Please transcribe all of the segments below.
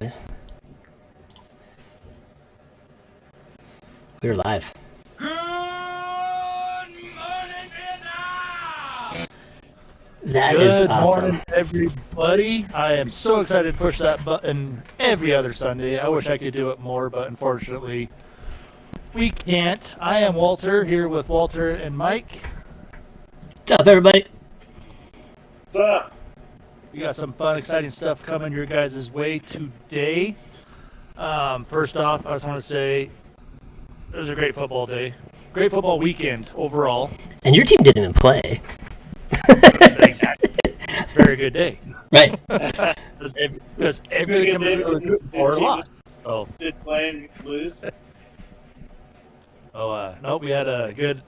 boys. We're live. Good morning, Vietnam! That is awesome. Good morning, everybody. I am so excited to push that button every other Sunday. I wish I could do it more, but unfortunately, we can't. I am Walter, here with Walter and Mike. What's up, everybody? What's up? We got some fun, exciting stuff coming your guys' way today. First off, I just want to say it was a great football day. Great football weekend overall. And your team didn't even play. Very good day. Right. Because everybody comes or lost. Oh. Did play and lose? No, we had a good,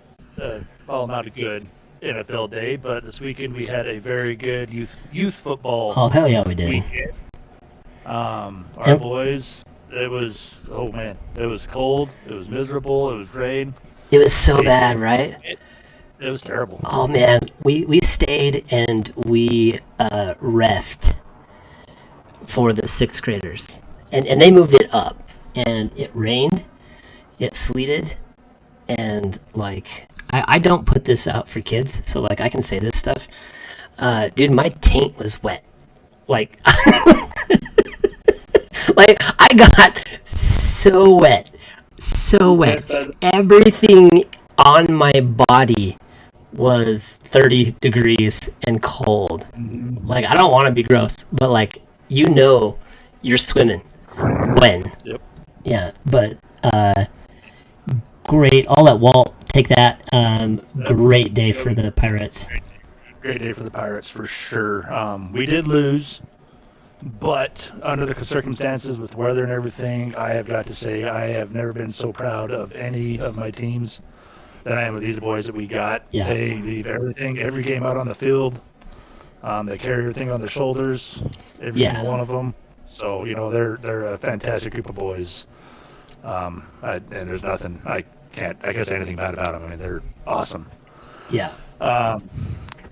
well, not a good NFL day, but this weekend we had a very good youth football. Oh, hell yeah, we did. Weekend. Our boys, it was, oh man, it was cold, it was miserable, it was rain. It was so bad, right? It was terrible. Oh, man. We stayed and we reffed for the 6th graders. And they moved it up. And it rained, it sleeted, and, like, I don't put this out for kids, so, like, I can say this stuff. Dude, my taint was wet. Like, like, I got so wet. So wet. Everything on my body was 30 degrees and cold. Like, I don't want to be gross, but, like, you know you're swimming when. Yep. Yeah, but great. I'll let Walt take that. Great day for the Pirates. Great day for the Pirates, for sure. We did lose, but under the circumstances with weather and everything, I have got to say I have never been so proud of any of my teams than I am with these boys that we got. Yeah. They leave everything, every game out on the field. They carry everything on their shoulders, every single one of them. So, you know, they're a fantastic group of boys. And there's nothing, I can't say anything bad about them. I mean, they're awesome. Yeah.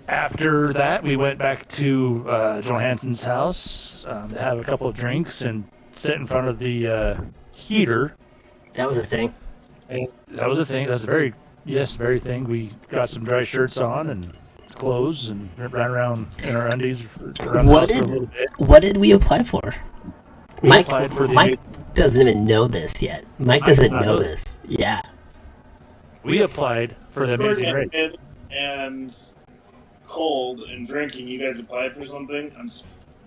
After that, we went back to Joe Hanson's house to have a couple of drinks and sit in front of the heater. That was a thing. And that was a thing. That's a very thing. We got some dry shirts on and clothes and ran around in our undies around the house for a little bit. What did we apply for? Mike Mike doesn't even know this yet. Mike doesn't know this. Yeah. We applied for the Amazing Race. And cold and drinking. You guys applied for something?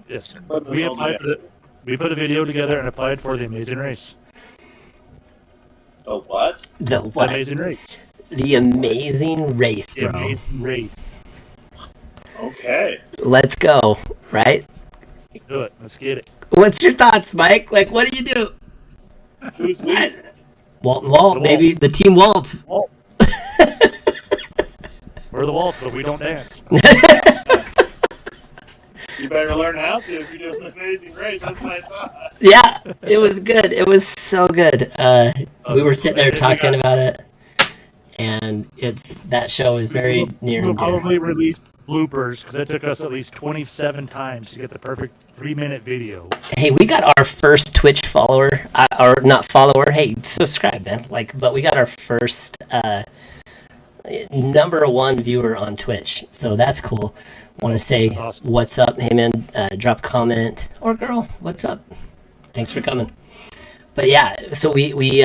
Yes. We put a video together and applied for the Amazing Race. The what? The what? The Amazing Race. The Amazing Race, bro. The Amazing Race. Okay. Let's go, right? Do it. Let's get it. What's your thoughts, Mike? Like, what do you do? Who's we? Walt and Walt, baby. The team Walt. Walt. We're the Waltz, but we don't dance. You better learn how to if you're doing the Amazing Race. That's my thought. Yeah, it was good. It was so good. We were sitting there talking about it, and that show is very near We'll and dear. probably release bloopers because it took us at least 27 times to get the perfect 3-minute video. Hey, we got our first Twitch follower, or not follower. Hey, subscribe, man. But we got our first #1 viewer on Twitch, so that's cool. Want to say Awesome. What's up? Hey, man, drop a comment, or girl, what's up? Thanks for coming. But yeah, so we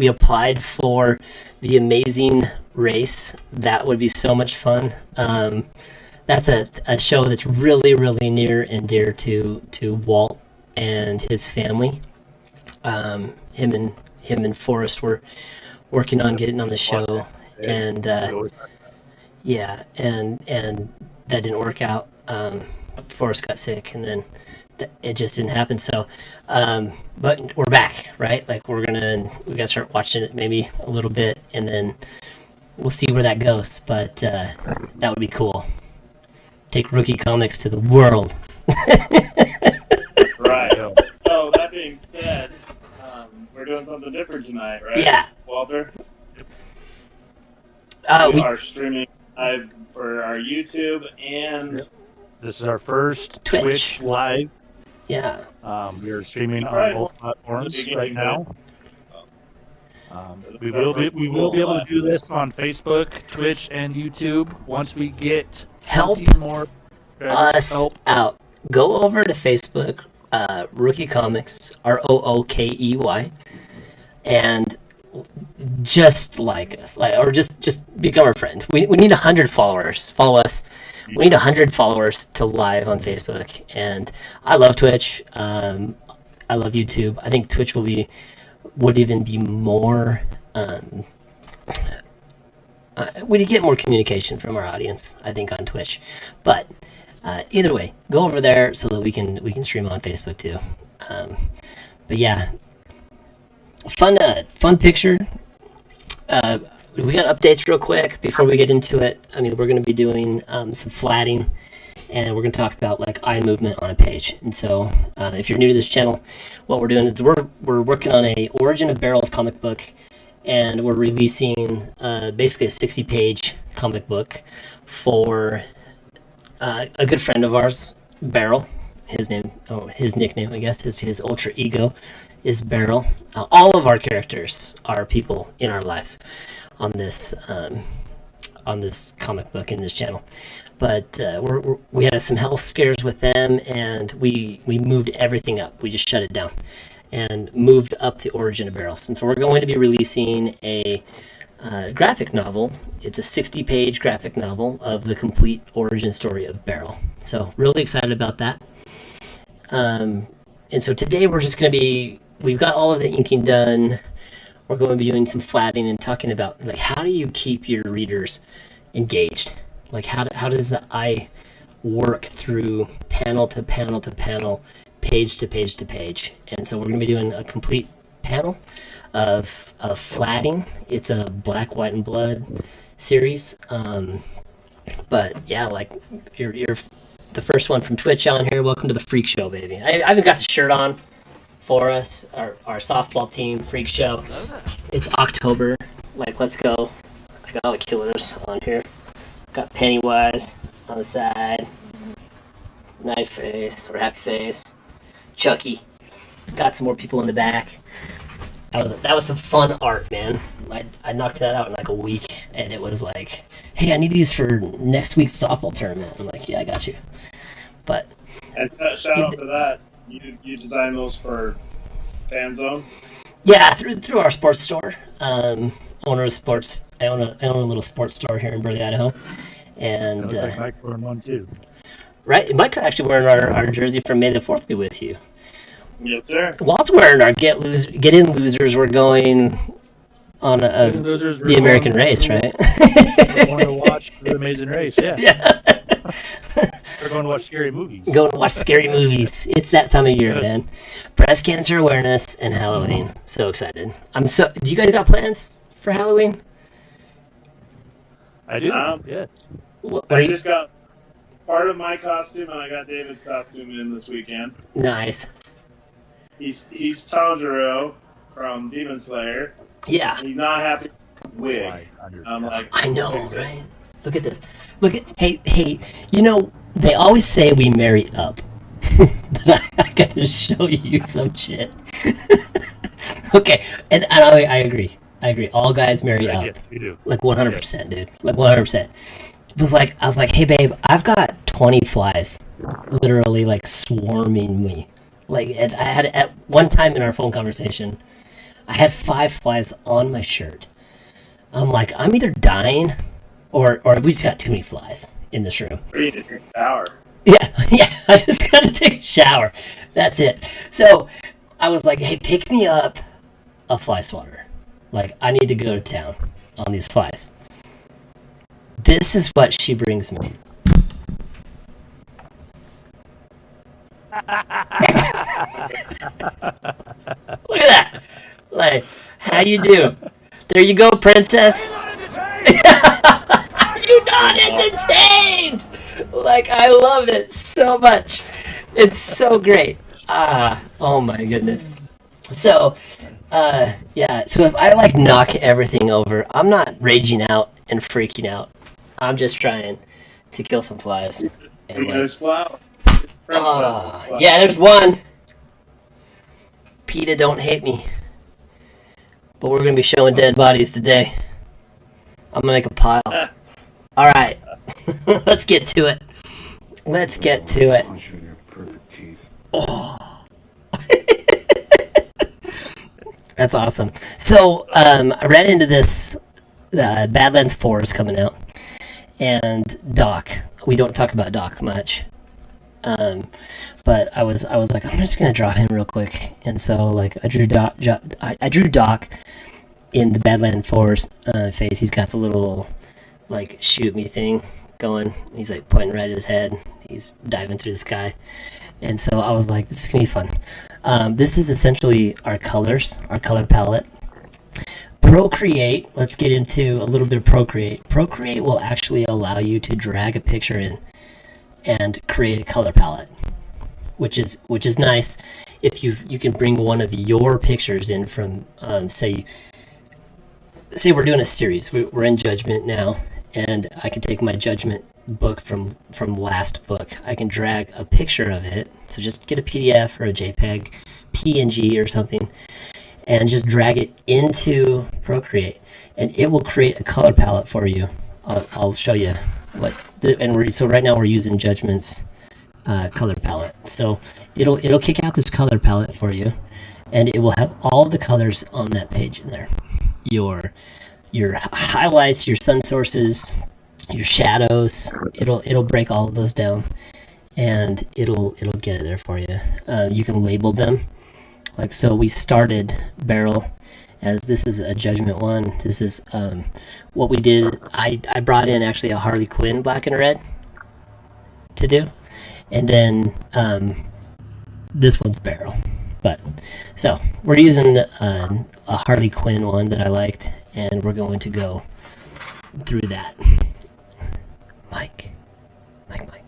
applied for the Amazing Race. That would be so much fun. That's a show that's really, really near and dear to Walt and his family. Him and Forrest were working on getting on the show, and yeah, and that didn't work out. Forrest got sick, and then it just didn't happen. So, but we're back, right? Like we gotta start watching it maybe a little bit, and then we'll see where that goes. But that would be cool. Take Rookey comics to the world. Right. So that being said, we're doing something different tonight, right? Yeah. Walter? We are streaming live for our YouTube and This is our first Twitch. Twitch live Yeah. We are streaming on Right. both platforms right now. We That's will be cool. able to do this on Facebook, Twitch, and YouTube once we get Help 20 more us help. out. Go over to Facebook, Rookey Comics, Rookey, and just like us, or just become our friend. We need 100 followers. Follow us. We need 100 followers to live on Facebook. And I love Twitch. I love YouTube. I think Twitch would even be more. We'd get more communication from our audience, I think, on Twitch. But either way, go over there so that we can stream on Facebook too. But yeah, fun picture. We got updates real quick before we get into it. I mean, we're going to be doing some flatting, and we're going to talk about like eye movement on a page. And so, if you're new to this channel, what we're doing is we're working on a Origin of Barrels comic book, and we're releasing basically a 60-page comic book for a good friend of ours, Barrel. His nickname, I guess, is his alter ego, is Barrel. All of our characters are people in our lives on this comic book in this channel. But we had some health scares with them, and we moved everything up. We just shut it down and moved up the Origin of Barrels. And so we're going to be releasing a graphic novel. It's a 60-page graphic novel of the complete origin story of Barrel. So really excited about that. And so today we're just going to we've got all of the inking done. We're going to be doing some flatting and talking about like how do you keep your readers engaged? Like how does the eye work through panel to panel to panel, page to page to page? And so we're going to be doing a complete panel of flatting. It's a black, white, and blood series. But yeah, like you're the first one from Twitch on here. Welcome to the Freak Show, baby. I even got the shirt on for us, our softball team Freak Show. It's October. Like, let's go. I got all the killers on here. Got Pennywise on the side. Knife Face, or Happy Face. Chucky. Got some more people in the back. That was some fun art, man. I knocked that out in like a week, and it was like, hey, I need these for next week's softball tournament. I'm like, yeah, I got you. But And shout out to that. You designed those for Fan Zone? yeah, through our sports store. Owner of sports. I own a little sports store here in Burley, Idaho. And Looks like Mike wearing one too. right, Mike's actually wearing our jersey from May the 4th be with you. Yes, sir. Walt's wearing our get in losers. We're going on the American race, right? We're going to watch the Amazing Race. Yeah. Yeah. We're going to watch scary movies. Going to watch scary movies. It's that time of year, Yes. man. Breast cancer awareness and Halloween. So excited. Do you guys got plans for Halloween? I do. Um, Yeah. What I are you? just got part of my costume, and I got David's costume in this weekend. Nice. He's Tanjiro from Demon Slayer. Yeah. And he's not happy with the wig. Why? I'm like, I know, fix it. right? Look at this. Hey, you know, they always say we marry up. But I gotta show you some shit. Okay, and I agree. All guys marry up. Yes, we do. Like 100%, dude. Like 100%. I was like, hey, babe, I've got 20 flies literally like swarming me. Like, and I had at one time in our phone conversation, I had 5 flies on my shirt. I'm like, I'm either dying or we just got too many flies in this room. Or you need to take a shower. Yeah, I just gotta take a shower. That's it. So I was like, hey, pick me up a fly swatter. Like, I need to go to town on these flies. This is what she brings me. Look at that. Like, how you do? There you go, princess. You not entertained. Like, I love it so much. It's so great. Oh my goodness. So, yeah. So if I like knock everything over, I'm not raging out and freaking out. I'm just trying to kill some flies. And Bring like, this flower. Princess. Yeah, there's one. PETA, don't hate me. But we're going to be showing dead bodies today. I'm going to make a pile. All right. Let's get to it. Let's get to it. Oh. That's awesome. So I ran into this Badlands 4 is coming out. And Doc. We don't talk about Doc much. But I was like, I'm just gonna draw him real quick, and so like I drew Doc in the Badlands 4's face. He's got the little like shoot me thing going. He's like pointing right at his head. He's diving through the sky, and so I was like, this is gonna be fun. This is essentially our colors, our color palette. Procreate. Let's get into a little bit of Procreate. Procreate will actually allow you to drag a picture in and create a color palette, which is nice. If you can bring one of your pictures in from say we're doing a series, we're in Judgment now, and I can take my Judgment book from last book. I can drag a picture of it, so just get a PDF or a JPEG, PNG or something, and just drag it into Procreate, and it will create a color palette for you. I'll show you so right now we're using Judgment's color palette. So it'll kick out this color palette for you, and it will have all the colors on that page in there. Your highlights, your sun sources, your shadows. It'll break all of those down, and it'll get it there for you. You can label them. Like so, we started Barrel as this is a Judgment one. This is what we did. I brought in actually a Harley Quinn black and red to do, and then this one's Barrel. But so we're using a Harley Quinn one that I liked, and we're going to go through that. Mike.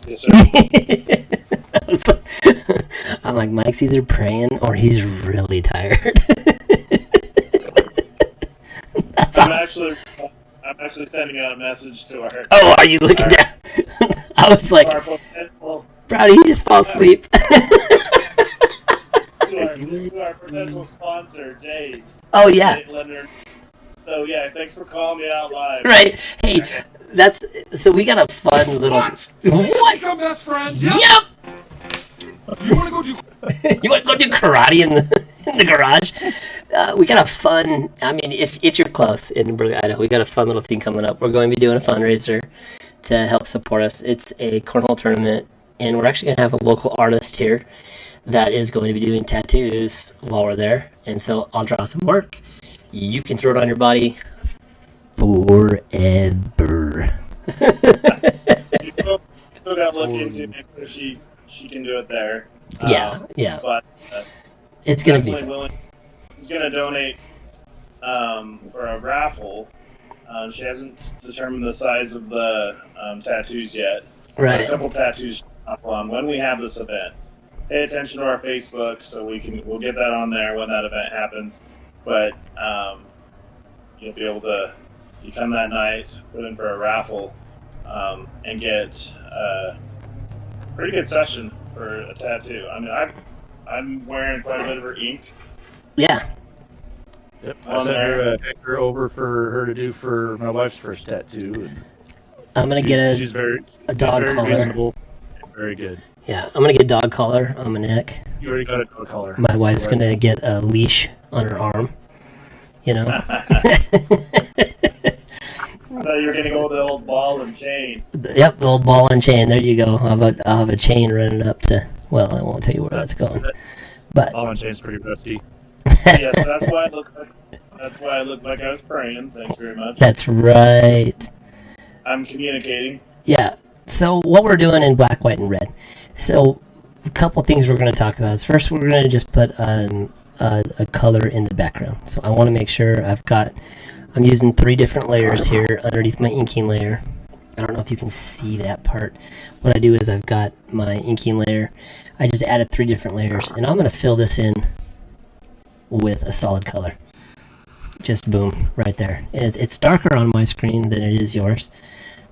Yes, sir. I'm like, Mike's either praying or he's really tired. That's I'm awesome. actually sending out a message to our. Oh, are you looking down? I was like, bro, did he just fall asleep? to our potential sponsor, Jade. Oh yeah. Jade Leonard. So yeah, thanks for calling me out live. Right. Hey, so we got a fun little. What? Become best friends. Yep. You want to go do? You want to go do karate in the garage? We got a fun. I mean, if you're close in Berkeley, Idaho, we got a fun little thing coming up. We're going to be doing a fundraiser to help support us. It's a cornhole tournament, and we're actually going to have a local artist here that is going to be doing tattoos while we're there. And so I'll draw some work. You can throw it on your body forever. You still got to look into make sure she can do it there. Yeah. But It's going to be definitely fun. willing. He's going to donate for a raffle. She hasn't determined the size of the tattoos yet. Right. A couple tattoos on when we have this event. Pay attention to our Facebook so we'll get that on there when that event happens. But you'll be able to come that night, put in for a raffle, and get a pretty good session for a tattoo. I mean, I'm wearing quite a bit of her ink. Yeah. Yep. I sent her a picture over for her to do for my wife's first tattoo. And I'm going to get she's a dog very collar. reasonable. Very good. Yeah, I'm going to get dog collar on my neck. You already got a dog collar. My wife's going to get a leash on her arm. You know? I thought you were going to go with the old ball and chain. Yep, the old ball and chain. There you go. I'll have a chain running up to, well, I won't tell you where that's going. But Ball and chain's pretty rusty. Yes, that's why I look like I was praying. Thanks very much. That's right. I'm communicating. Yeah. So what we're doing in black, white, and red. So a couple things we're going to talk about is first we're going to just put a color in the background. So I want to make sure I'm using 3 different layers here underneath my inking layer. I don't know if you can see that part. What I do is I've got my inking layer. I just added 3 different layers, and I'm going to fill this in with a solid color. Just boom, right there. And it's darker on my screen than it is yours.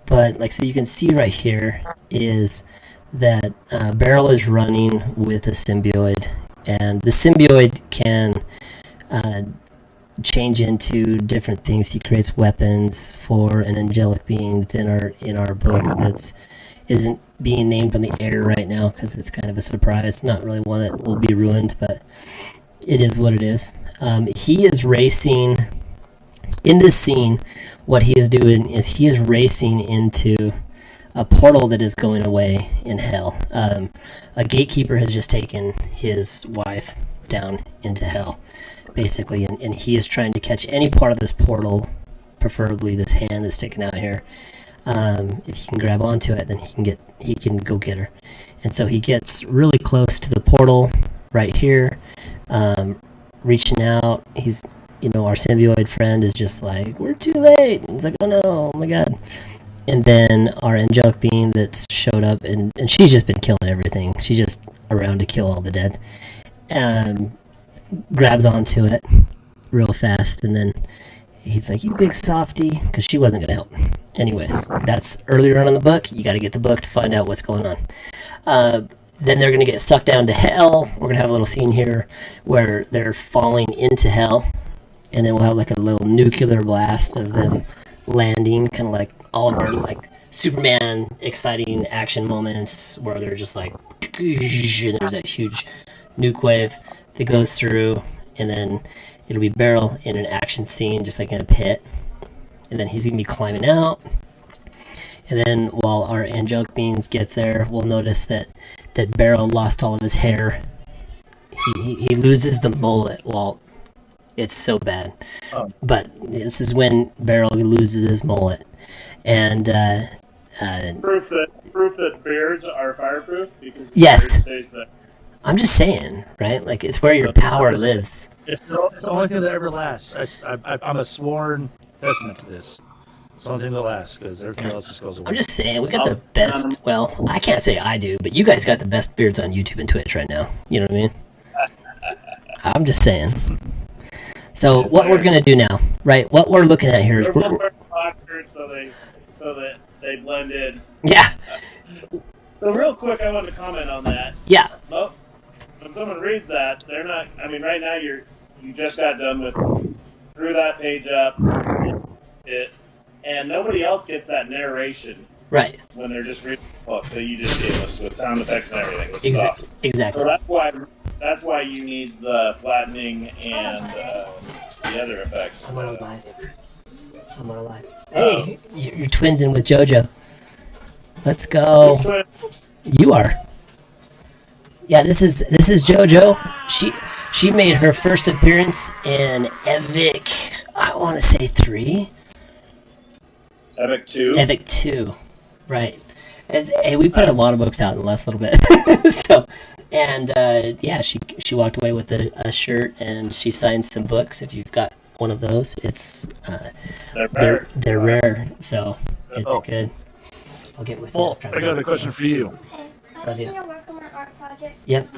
But like, so you can see right here is that Beryl is running with a symbiote, and the symbiote can uh, change into different things. He creates weapons for an angelic being that's in our book that isn't being named on the air right now because it's kind of a surprise. Not really one that will be ruined, but it is what it is. He is racing in this scene. What he is doing is he is racing into a portal that is going away in hell. A gatekeeper has just taken his wife down into hell, basically, and he is trying to catch any part of this portal, preferably this hand that's sticking out here. If he can grab onto it, then he can go get her. And so he gets really close to the portal right here, reaching out. He's, our symbioid friend is just like, we're too late. And it's like, oh my god. And then our angelic being that's showed up, and she's just been killing everything. She's just around to kill all the dead. Grabs onto it real fast, and then he's like, you big softy, because she wasn't going to help. Anyways, that's earlier on in the book. You got to get the book to find out what's going on. Then they're going to get sucked down to hell. We're going to have a little scene here where they're falling into hell, and then we'll have like a little nuclear blast of them landing, kind of like all of our like Superman exciting action moments where they're just like, and there's that huge nuke wave that goes through, and then it'll be Beryl in an action scene, just like in a pit, and then he's gonna be climbing out. And then while our angelic beings gets there, we'll notice that Beryl lost all of his hair. He loses the mullet. Well, it's so bad. Oh. But this is when Beryl loses his mullet. And proof that bears are fireproof because yes. Says that. I'm just saying, right? Like, it's where your power lives. It's the only thing that ever lasts. I'm a sworn testament to this. It's the only thing that lasts, because everything else just goes away. I'm just saying, we got the best, well, I can't say I do, but you guys got the best beards on YouTube and Twitch right now. You know what I mean? I'm just saying. So what we're going to do now, right? What we're looking at here is... So that they blended. Yeah. So real quick, I wanted to comment on that. Yeah. Well, when someone reads that, they're not. I mean, right now you just got done with drew that page up, and nobody else gets that narration. Right. When they're just reading the book that you just gave us with sound effects and everything, which is awesome. Exactly. So that's why you need the flattening and the other effects. I'm on a live. Hey, you're twinsing with JoJo. Let's go. You are. Yeah, this is JoJo. She made her first appearance in Epic. I want to say 3. Epic 2. Epic 2. Right. Hey, we put a lot of books out in the last little bit. So, and yeah, she walked away with a shirt, and she signed some books. If you've got one of those, it's they're rare, so it's good. I'll get with you. I got a question for you. I'm just gonna work on my art project. Yep.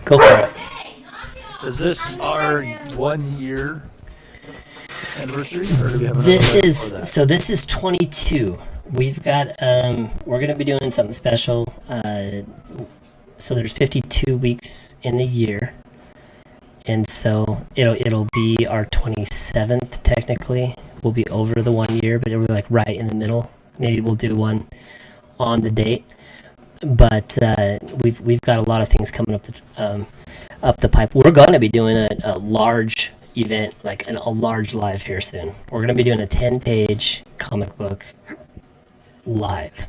Go for it. Is this our 1 year anniversary? Or do we have this is 22. We've got we're gonna be doing something special. So there's 52 weeks in the year. And so it'll be our 27th technically. We'll be over the 1 year, but it'll be like right in the middle. Maybe we'll do one on the date. But we've got a lot of things coming up the pipe. We're gonna be doing a large event, like a large live here soon. We're gonna be doing a 10-page comic book live.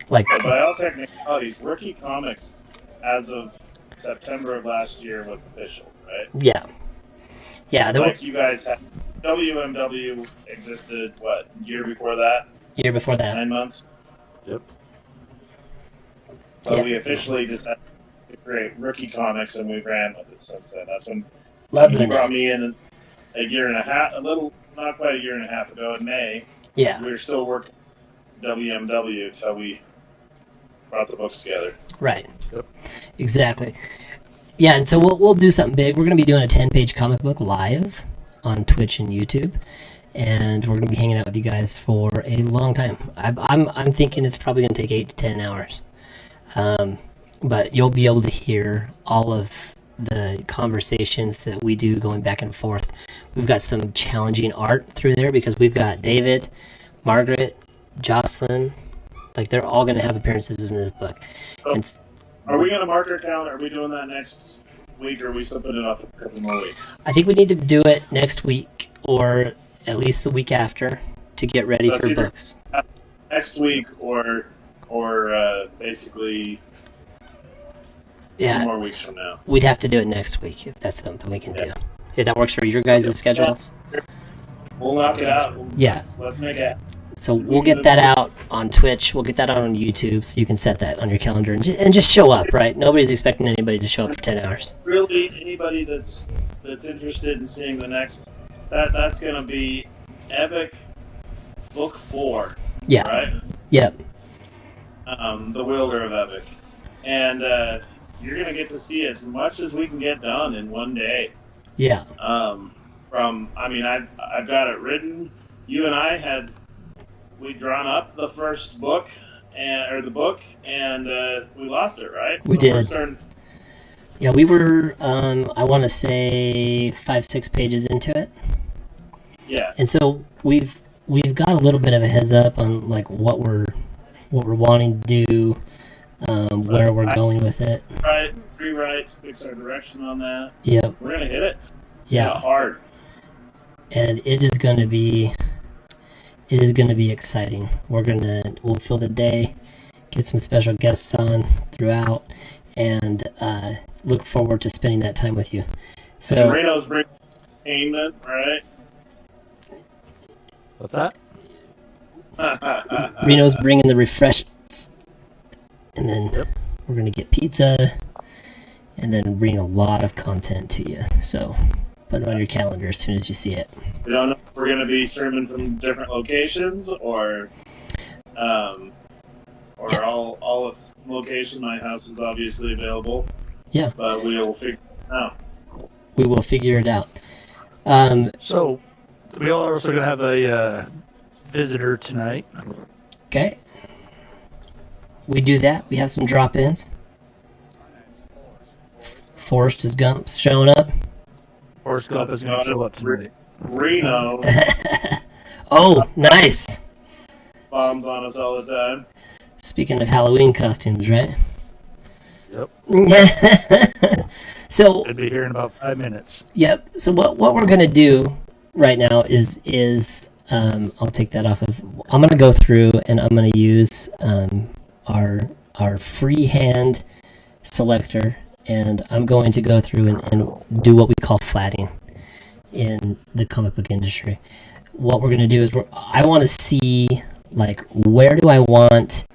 Like, by all technicalities, Rookey Comics as of September of last year was official, right? Yeah. Yeah. You guys had WMW existed, year before that? 9 months? Yep. But we officially decided to create Rookey Comics, and we've ran with it since then. That's when you brought me in a year and a half, not quite a year and a half ago in May. Yeah. We were still working WMW until we brought the books together. Right. Yep. Exactly. Yeah, and so we'll do something big. We're going to be doing a 10-page comic book live on Twitch and YouTube, and we're going to be hanging out with you guys for a long time. I'm thinking it's probably going to take 8 to 10 hours. But you'll be able to hear all of the conversations that we do going back and forth. We've got some challenging art through there because we've got David, Margaret, Jocelyn, like they're all going to have appearances in this book. Oh. And Are we going to mark our calendar? Are we doing that next week, or are we still putting it off a couple more weeks? I think we need to do it next week or at least the week after to get ready That's for either books. Next week or basically 2 more weeks from now. We'd have to do it next week if that's something we can do. If that works for your guys' schedules. We'll knock it out. Yeah. Let's make it. So we'll get that out on Twitch. We'll get that out on YouTube, so you can set that on your calendar and just show up, right? Nobody's expecting anybody to show up for 10 hours. Really, anybody that's interested in seeing the next, that's going to be Epic Book 4. Yeah. Right? Yep. The Wielder of Epic. And you're going to get to see as much as we can get done in one day. Yeah. I've got it written. You and I we'd drawn up the first book, and we lost it, right? We did. Yeah, we were, I want to say 5-6 pages into it. Yeah. And so we've got a little bit of a heads up on like what we're wanting to do, where we're going with it. Rewrite, fix our direction on that. Yep. We're gonna hit it. Yeah. Hard. And it is going to be exciting. We'll fill the day, get some special guests on throughout, and look forward to spending that time with you. So Reno's bringing entertainment, right? What's that? Reno's bringing the refreshments, and then we're gonna get pizza, and then bring a lot of content to you. So put it on your calendar as soon as you see it. We don't know if we're gonna be streaming from different locations or all at the same location. My house is obviously available. Yeah. But we will figure it out. We will figure it out. So we are also going to have a visitor tonight. Okay. We do that. We have some drop-ins. Forrest is showing up. Forrest Gump is going to show up tonight. Reno Oh, nice. bombs on us all the time. Speaking of Halloween costumes, right? Yep. So I'll be here in about 5 minutes. Yep. So what we're gonna do right now is I'll take that off of. I'm gonna go through and I'm gonna use our freehand selector, and I'm going to go through and do what we call flatting in the comic book industry. What we're gonna do is I want to see like where do I want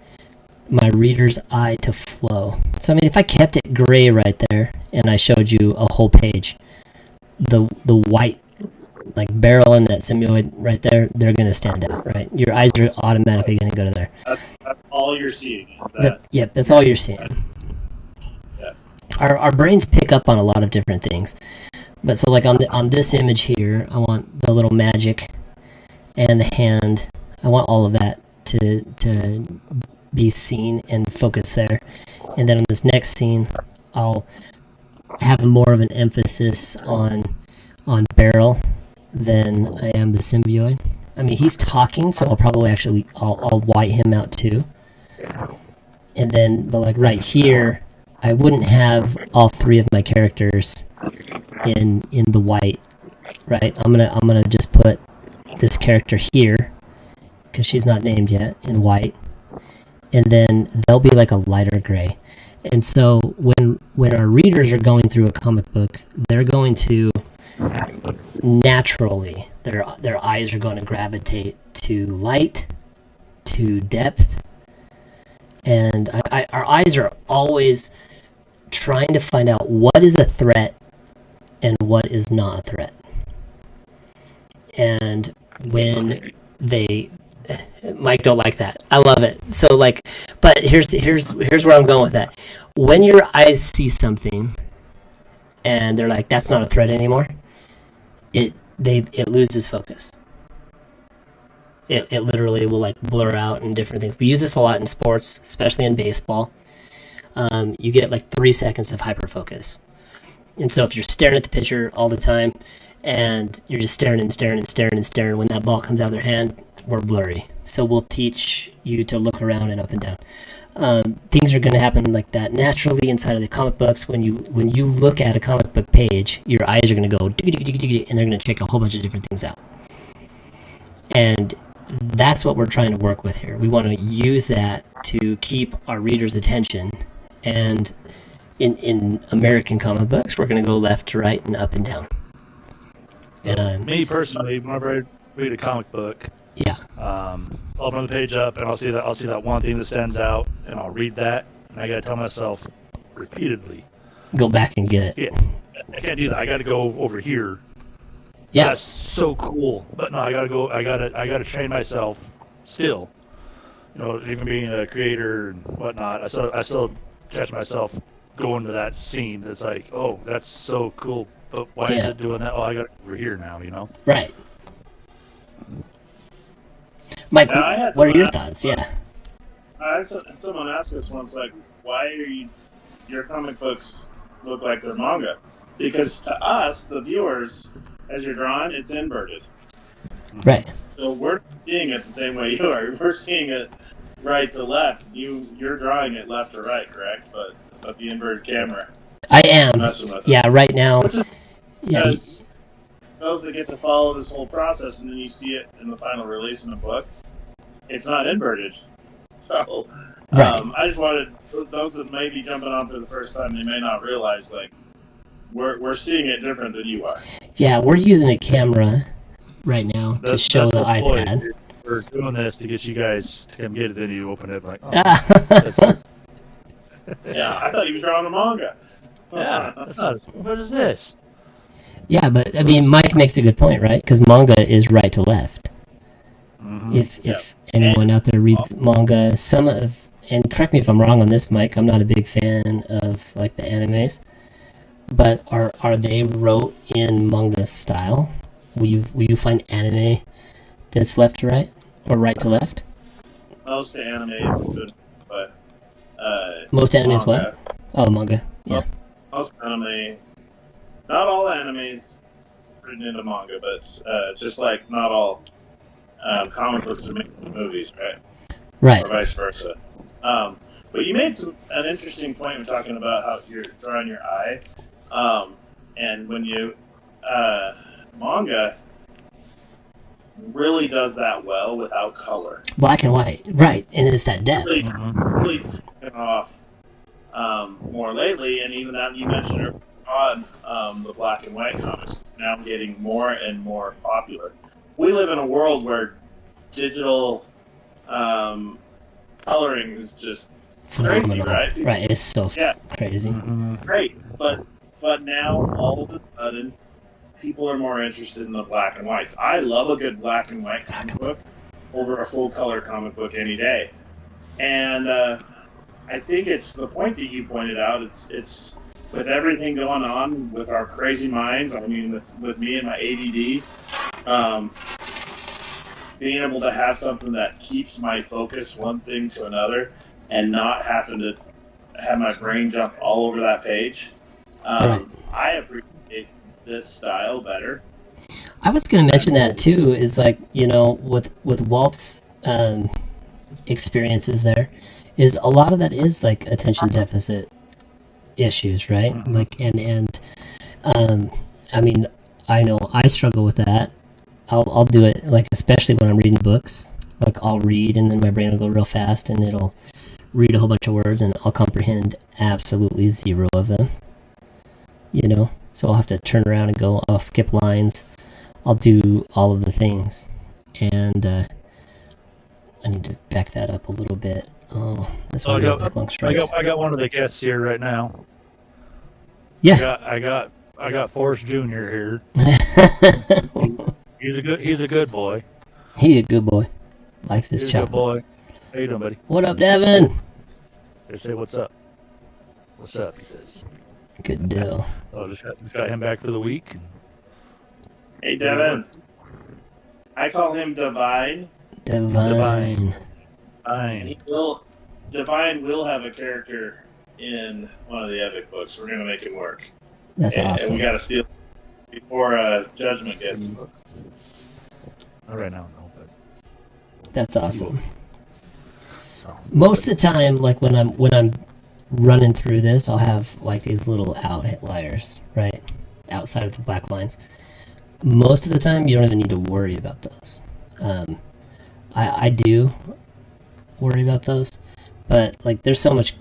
my reader's eye to flow. So I mean, if I kept it gray right there and I showed you a whole page, the white like barrel and that symbioid right there, they're going to stand out, right? Your eyes are automatically going to go to there. That's all you're seeing. Is that? Yep, that's all you're seeing. Yeah. Our brains pick up on a lot of different things, but so like on this image here, I want the little magic and the hand. I want all of that to be seen and focus there. And then on this next scene, I'll have more of an emphasis on Beryl than I am the symbiote. I mean, he's talking, so I'll white him out too. And then, but like right here, I wouldn't have all three of my characters in the white, right? I'm gonna just put this character here because she's not named yet in white. And then they'll be like a lighter gray. And so when our readers are going through a comic book, they're going to naturally, their eyes are going to gravitate to light, to depth. And our eyes are always trying to find out what is a threat and what is not a threat. And when Mike don't like that. I love it. So like, but here's where I'm going with that. When your eyes see something, and they're like, "That's not a threat anymore," it loses focus. It literally will like blur out and different things. We use this a lot in sports, especially in baseball. you get like 3 seconds of hyperfocus. And so if you're staring at the pitcher all the time and you're just staring and staring and staring and staring, when that ball comes out of their hand, we're blurry. So we'll teach you to look around and up and down. Things are going to happen like that naturally inside of the comic books. When you look at a comic book page, your eyes are going to go, and they're going to check a whole bunch of different things out. And that's what we're trying to work with here. We want to use that to keep our readers' attention. And in American comic books, we're going to go left to right and up and down. Me personally, whenever I read a comic book, Yeah. Open the page up, and I'll see that one thing that stands out, and I'll read that, and I gotta tell myself repeatedly, Go back and get it. yeah, I can't do that. I gotta go over here. Yeah. That's so cool. But no, I gotta train myself still. You know, even being a creator and whatnot, I still catch myself going to that scene. It's like, oh, that's so cool. But why is it doing that? Oh, I got it over here now. You know. Right. Mike, Now, what are your thoughts? Yeah. I had someone ask us once, like, why are your comic books look like they're manga? Because to us, the viewers, as you're drawing, it's inverted. Right. So we're seeing it the same way you are. We're seeing it right to left. You're drawing it left to right, correct? But the inverted camera I is am. messing with it. Yeah, right now. Which is Yeah. because those that get to follow this whole process and then you see it in the final release in the book, it's not inverted. So Right. I just wanted those that may be jumping on for the first time, they may not realize, like, we're seeing it different than you are. Yeah, we're using a camera right now to show the whole point. iPad. We're doing this to get you guys to come get it, then you open it like, oh, Ah. that's, Yeah, I thought he was drawing a manga. yeah, that's not. What is this? Yeah, but I mean, Mike makes a good point, right? Because manga is right to left. Mm-hmm. If anyone out there reads manga, and correct me if I'm wrong on this, Mike, I'm not a big fan of like the animes, but are they wrote in manga style? Will you find anime that's left to right or right to left? Most anime is good, but Most animes manga. what? Oh, manga. Yeah. Most anime, not all animes written into manga, but just like not all comic books are made into movies, right? Right. Or vice versa. But you made an interesting point when talking about how you're drawing your eye, and when you manga really does that well without color. Black and white. Right. And it's that depth. Really taken off more lately, and even that you mentioned earlier on the black and white comics now getting more and more popular. We live in a world where digital coloring is just crazy, Phenomenal. right? Right. It's so Yeah. crazy. Great, but now all of a sudden people are more interested in the black and whites. I love a good black and white comic book over a full color comic book any day, and I think it's the point that you pointed out. It's with everything going on with our crazy minds. I mean, with me and my ADD, being able to have something that keeps my focus one thing to another, and not having to have my brain jump all over that page. Right. I appreciate this style better. I was going to mention that too. Is like, you know, with Walt's experiences there, is a lot of that is like attention deficit issues, right? Like and I mean, I know I struggle with that. I'll do it, like, especially when I'm reading books. Like, I'll read and then my brain will go real fast and it'll read a whole bunch of words and I'll comprehend absolutely zero of them. You know, so I'll have to turn around and go. I'll skip lines. I'll do all of the things, and I need to back that up a little bit. Oh, that's why I got one of the guests here right now. Yeah, I got Forrest Jr. here. He's a good boy. He a good boy. Likes this He's a good chocolate. boy. How you doing, buddy? What up, Devin? They say, "What's up?" "What's up?" he says. Good deal. Oh, just got him back for the week. Hey, Devin. I call him Divine. Divine. And Divine will have a character in one of the Epic books. We're going to make it work. That's And awesome. we got to steal it before Judgment gets. Not right now, no. But That's awesome. so Most of the time, like when I'm running through this, I'll have like these little outliers, right, outside of the black lines. Most of the time, you don't even need to worry about those. I do worry about those, but like there's so much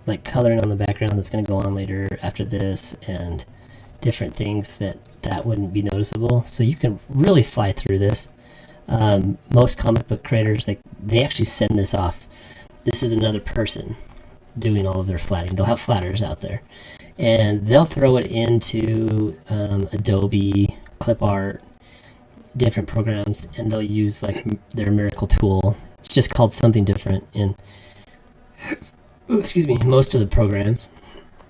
like coloring on the background that's going to go on later after this, and different things that wouldn't be noticeable. So you can really fly through this. Most comic book creators, they actually send this off. This is another person doing all of their flatting. They'll have flatters out there, and they'll throw it into Adobe, Clip Art, different programs, and they'll use like their miracle tool. It's just called something different in most of the programs.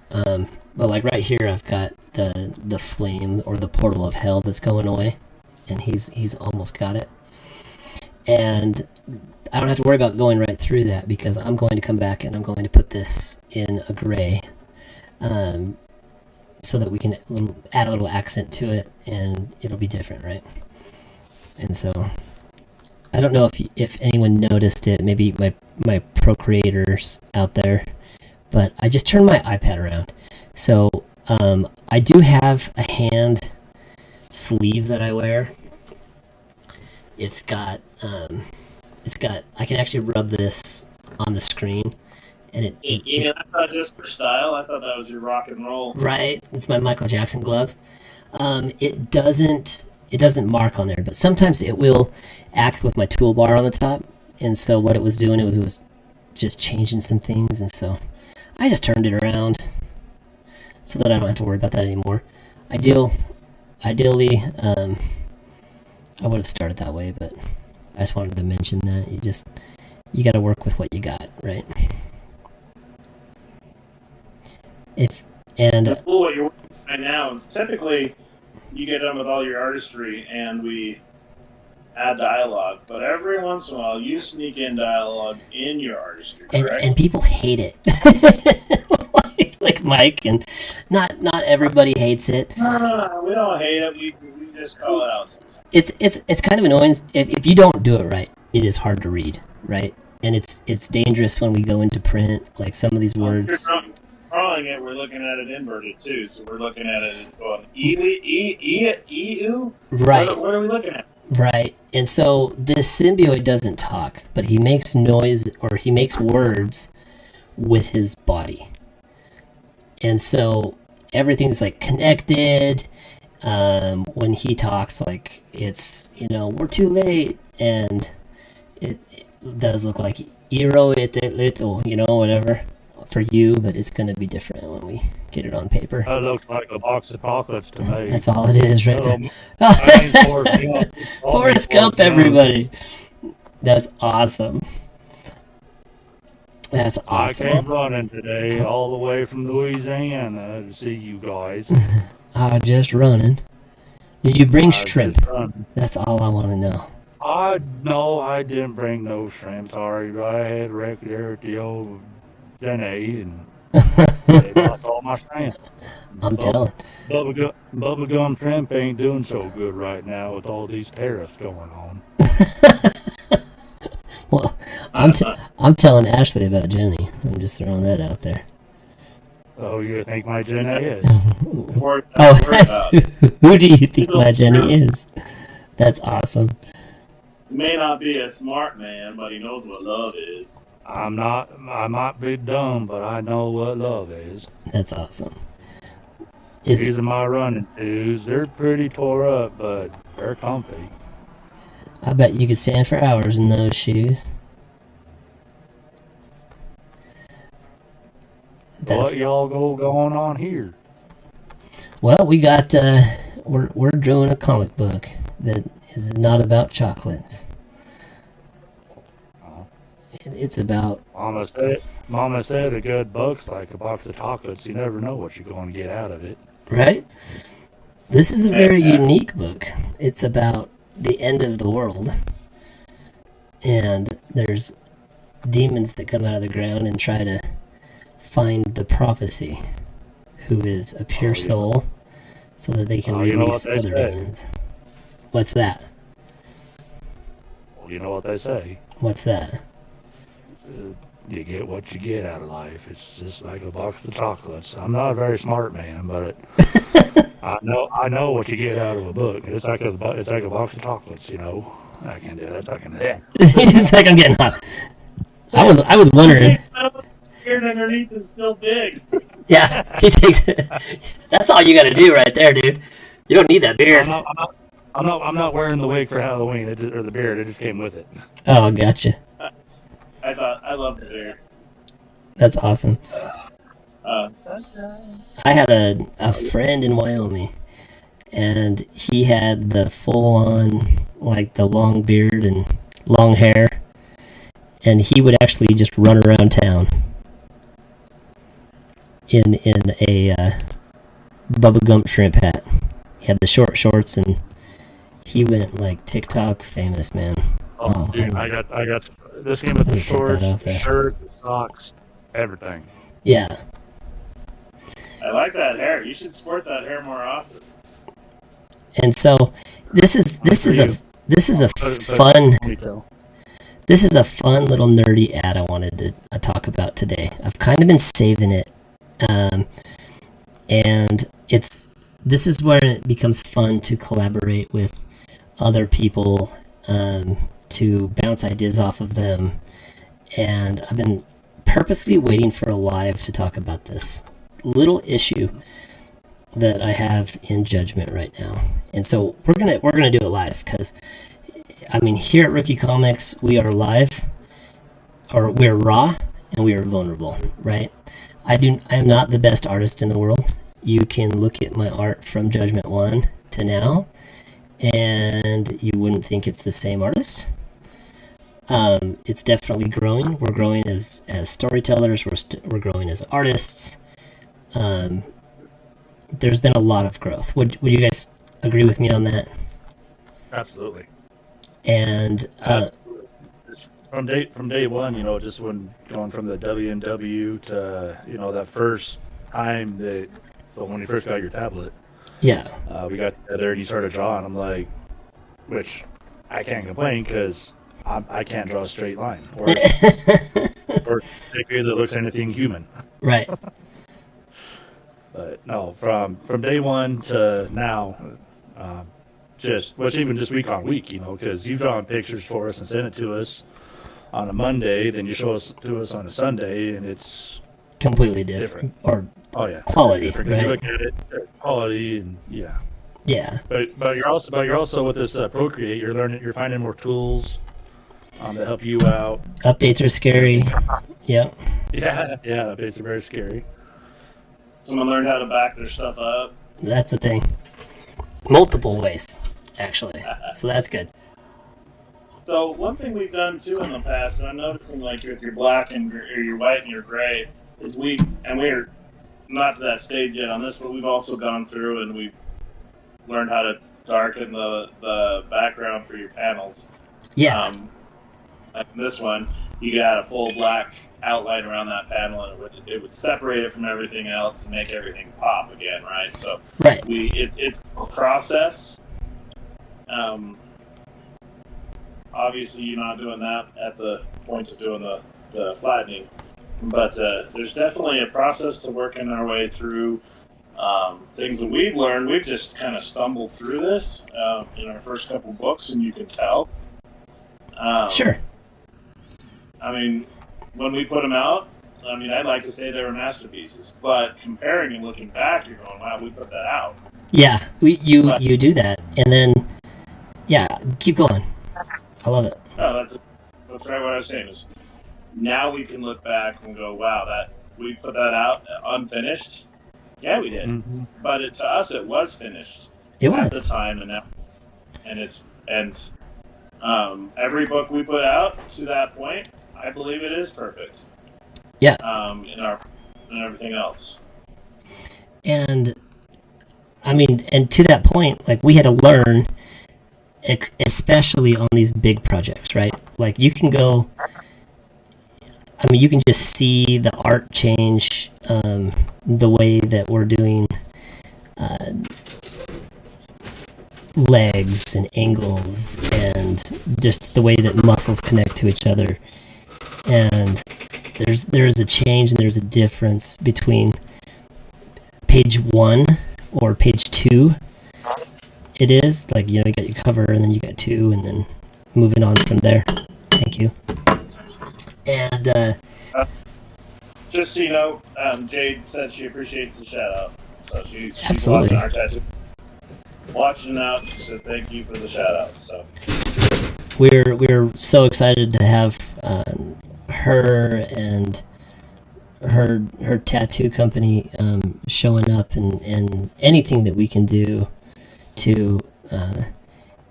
But like right here, I've got the flame or the portal of hell that's going away, and he's almost got it. And I don't have to worry about going right through that because I'm going to come back and I'm going to put this in a gray, so that we can add a little accent to it and it'll be different, right? And so I don't know if anyone noticed it, maybe my Procreators out there, but I just turned my iPad around. So I do have a hand sleeve that I wear. It's got I can actually rub this on the screen, and I thought just for style, I thought that was your rock and roll. Right, it's my Michael Jackson glove. It doesn't mark on there, but sometimes it will act with my toolbar on the top. And so what it was doing, it was just changing some things, and so I just turned it around so that I don't have to worry about that anymore. Ideally, I would have started that way, but I just wanted to mention that you got to work with what you got, right? That's cool what you're working right now. Typically, you get done with all your artistry, and we add dialogue. But every once in a while, you sneak in dialogue in your artistry, correct? And people hate it, like Mike, and not everybody hates it. No, we don't hate it. We just call it out. It's kind of annoying if you don't do it right. It is hard to read, right? And it's dangerous when we go into print. Like some of these words. Drawing it, we're looking at it inverted too. So we're looking at it. It's going e-u. Right. What are we looking at? Right. And so this symbiote doesn't talk, but he makes noise or he makes words with his body. And so everything's like connected. When he talks, like it's, we're too late, and it does look like iro et little, whatever for you, but it's going to be different when we get it on paper. that looks like a box of chocolates to me. That's all it is right there. Forrest Gump, everybody. That's awesome. That's I awesome. came running today all the way from Louisiana to see you guys. Just running. Did you bring shrimp? Just running. That's all I want to know. No, I didn't bring no shrimp. Sorry, but I had wrecked there at the old Denny, and they lost all my shrimp. I'm telling. Bubblegum shrimp ain't doing so good right now with all these tariffs going on. Well, I'm telling Ashley about Jenny. I'm just throwing that out there. Oh, you think my Jenny is? Who do you think my Jenny is? That's awesome. He may not be a smart man, but he knows what love is. I might be dumb, but I know what love is. That's awesome. These are my running shoes. They're pretty tore up, but they're comfy. I bet you could stand for hours in those shoes. What y'all going on here? Well, we got we're drawing a comic book that is not about chocolates. It's about. Mama said a good book's like a box of chocolates. You never know what you're going to get out of it. Right? This is a very unique book. It's about the end of the world. And there's demons that come out of the ground and try to find the prophecy, who is a pure soul, so that they can release other demons. What's that? Well, you know what they say. What's that? You get what you get out of life. It's just like a box of chocolates. I'm not a very smart man, but I know what you get out of a book. It's like a box of chocolates. You know, I can do that. I can do that. It's like I'm getting hot. I was wondering. Here underneath is still big. Yeah, he takes it. That's all you got to do right there, dude. You don't need that beard. I'm not wearing the wig for Halloween or the beard. It just came with it. Oh, gotcha. I love the beard. That's awesome. I had a friend in Wyoming, and he had the full-on, like, the long beard and long hair, and he would actually just run around town in a Bubba Gump shrimp hat. He had the short shorts, and he went, like, TikTok famous, man. Oh, dude, I got this came with the shorts, shirt, socks, everything. Yeah. I like that hair. You should sport that hair more often. And so this is a fun little nerdy ad I wanted to talk about today. I've kind of been saving it, and this is where it becomes fun to collaborate with other people, to bounce ideas off of them. And I've been purposely waiting for a live to talk about this little issue that I have in Judgment right now. And so we're gonna do it live, because I mean, here at Rookey Comics we are live, or we're raw, and we are vulnerable, right? I am not the best artist in the world. You can look at my art from Judgment 1 to now, and you wouldn't think it's the same artist. It's definitely growing. We're growing as storytellers. We're growing as artists. There's been a lot of growth. Would you guys agree with me on that? Absolutely. And from day one, you know, just when going from the W&W to, you know, that first time when you first got your tablet. Yeah. We got together and you started drawing. I'm like, which I can't complain, because I can't draw a straight line or a figure that looks anything human. Right. But no, from day one to now, even just week on week, you know, because you've drawn pictures for us and sent it to us on a Monday, then you show us to us on a Sunday, and it's completely different. Or quality, right? You look at it, quality, and yeah. Yeah. But you're also with this Procreate, you're finding more tools to help you out. Updates are scary. Yep. Yeah, updates are very scary. Someone learned how to back their stuff up. That's the thing. Multiple ways, actually. So that's good. So one thing we've done too in the past, and I'm noticing, like, with your black and or your white and your gray, is we're not to that stage yet on this, but we've also gone through and we've learned how to darken the background for your panels. Yeah. Like this one, you could add a full black outline around that panel, and it would separate it from everything else and make everything pop again, right? So right. It's a process. Obviously, you're not doing that at the point of doing the flattening, but there's definitely a process to working our way through things that we've learned. We've just kind of stumbled through this in our first couple books, and you can tell. Sure. I mean, when we put them out, I mean, I'd like to say they were masterpieces, but comparing and looking back, you're going, wow, we put that out. Yeah, you do that, and then, yeah, keep going. I love it. Oh, that's right. What I was saying is, now we can look back and go, wow, that we put that out unfinished. Yeah, we did, but to us, it was finished. It at was the time, and now, every book we put out to that point, I believe it is perfect. Yeah. In everything else. And I mean, and to that point, like, we had to learn, especially on these big projects, right? Like, you can go, I mean, you can just see the art change, the way that we're doing uh, legs and angles, and just the way that muscles connect to each other. And there's a change and there's a difference between page 1 or page 2. It is like, you got your cover and then you got 2 and then moving on from there. Thank you. And just so you know, Jade said she appreciates the shout out. So she's Absolutely. watching our tattoo. Watching out, she said thank you for the shout out. So we're so excited to have her and her tattoo company showing up, and anything that we can do to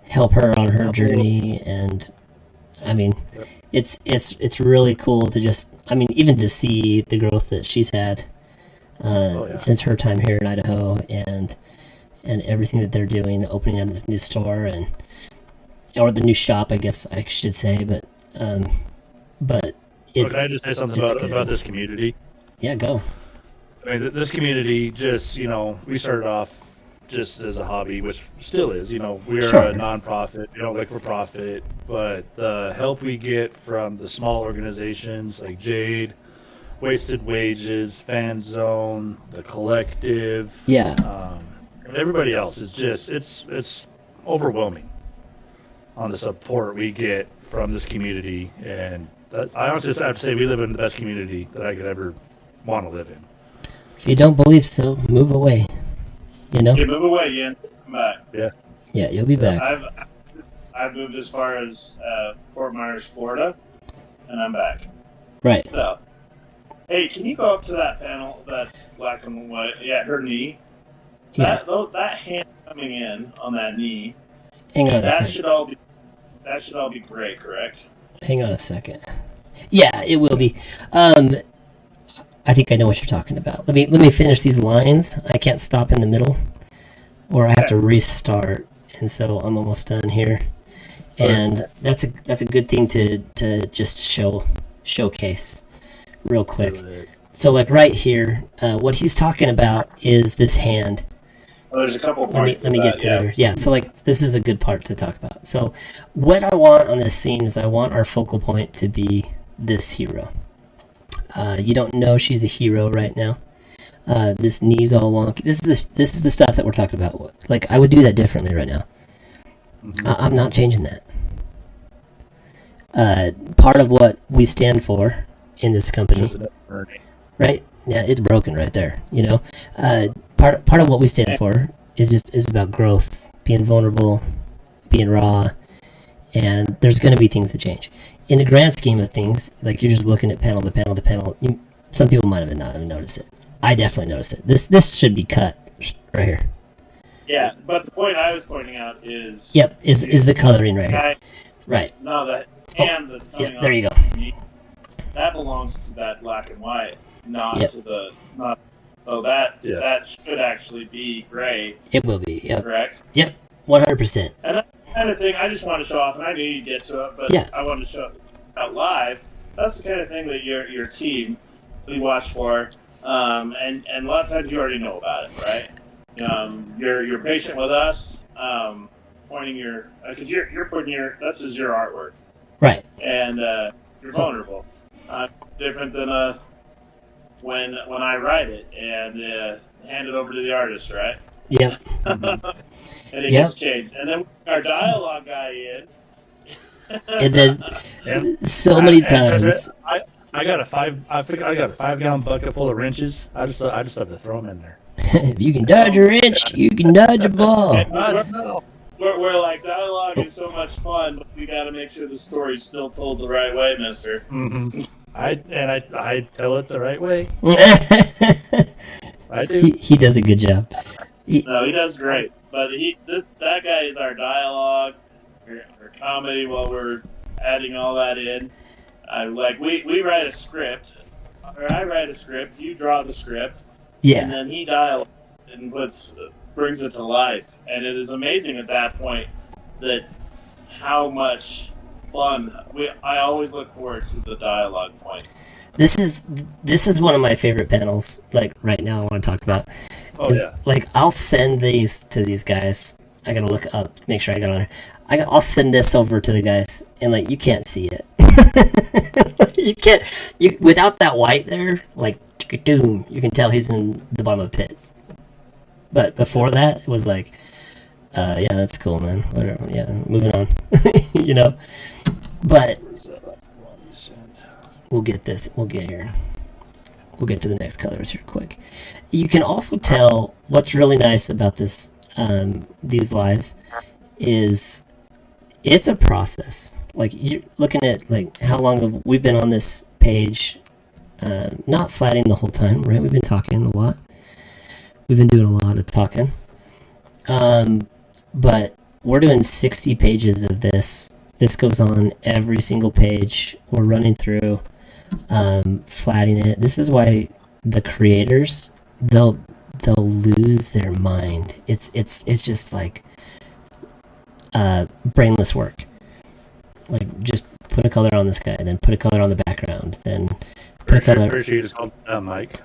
help her on her journey. And I mean, it's really cool to just, I mean, even to see the growth that she's had since her time here in Idaho, and everything that they're doing, opening up this new store or the new shop, I guess I should say. But it's, can I just say something about this community? Yeah, go. I mean, this community just, we started off just as a hobby, which still is. We're Sure. a nonprofit. We don't look for profit, but the help we get from the small organizations like Jade, Wasted Wages, Fan Zone, the Collective, Yeah. and everybody else is just it's overwhelming on the support we get from this community. And I honestly have to say we live in the best community that I could ever want to live in. If you don't believe so, move away. you move away, Ian. Come back. Yeah, you'll be back. I've moved as far as Fort Myers, Florida, and I'm back. Right. So, hey, can you go up to that panel, that black and white? Yeah, her knee. Yeah. That hand coming in on that knee. Hang on a That second. should all be gray, correct? Hang on a second. Yeah, it will be. I think I know what you're talking about. Let me finish these lines. I can't stop in the middle, or I have to restart. And so I'm almost done here. And that's a good thing to just showcase real quick. So like right here, what he's talking about is this hand. Well, there's a couple parts. Let me get to there. Yeah, so like this is a good part to talk about. So what I want on this scene is I want our focal point to be this hero. You don't know she's a hero right now. This knee's all wonky. This is the stuff that we're talking about. Like I would do that differently right now. I'm not changing that. Part of what we stand for in this company, right? Yeah, it's broken right there. Part of what we stand for is about growth, being vulnerable, being raw, and there's going to be things that change. In the grand scheme of things, like you're just looking at panel to panel to panel, some people might have not even noticed it. I definitely noticed it. This should be cut right here. Yeah, but the point I was pointing out is... Yep, is the coloring right here. Right. No, the hand that's coming Yeah, there you go. that belongs to that black and white, not Yep. to the... Not, so that should actually be gray, It will be. Yep. correct? Yep. 100%. And that's the kind of thing I just want to show off, and I knew you'd get to it, but Yeah. I wanted to show it out live. That's the kind of thing that your team we watch for, and a lot of times you already know about it, right? You're patient with us, pointing your because you're putting this is your artwork, Right. and you're vulnerable. Different than when I write it and hand it over to the artist, right? Yep. And it gets changed. And then our dialogue guy in. And then so many times. I got a 5-gallon bucket full of wrenches. I just have to throw them in there. If you can dodge a wrench, you can dodge a ball. We're like, dialogue is so much fun, but we got to make sure the story's still told the right way, mister. Mm-hmm. I tell it the right way. I do. He does a good job. No, he does great. But that guy is our dialogue, our comedy while we're adding all that in. We write a script, or I write a script, you draw the script, and Yeah. then he dialogues and brings it to life. And it is amazing at that point that how much fun I always look forward to the dialogue point. This is one of my favorite panels. Like right now, I want to talk about. Oh is, yeah. Like I'll send these to these guys. I gotta look up, make sure I got on it. I'll send this over to the guys, and like you can't see it. You can't. You without that white there, like doom. You can tell he's in the bottom of the pit. But before that, it was like, yeah, that's cool, man. Whatever. Yeah, moving on. You know. But we'll get this. We'll get here. We'll get to the next colors here quick. You can also tell what's really nice about this these lives is it's a process. Like you're looking at like how long have we've been on this page, not flatting the whole time, right? We've been talking a lot. We've been doing a lot of talking, but we're doing 60 pages of this. This goes on every single page. We're running through, flatting it. This is why the creators they'll lose their mind. It's just like brainless work. Like just put a color on this guy, then put a color on the background, then put a color. Pretty sure you just called Mike.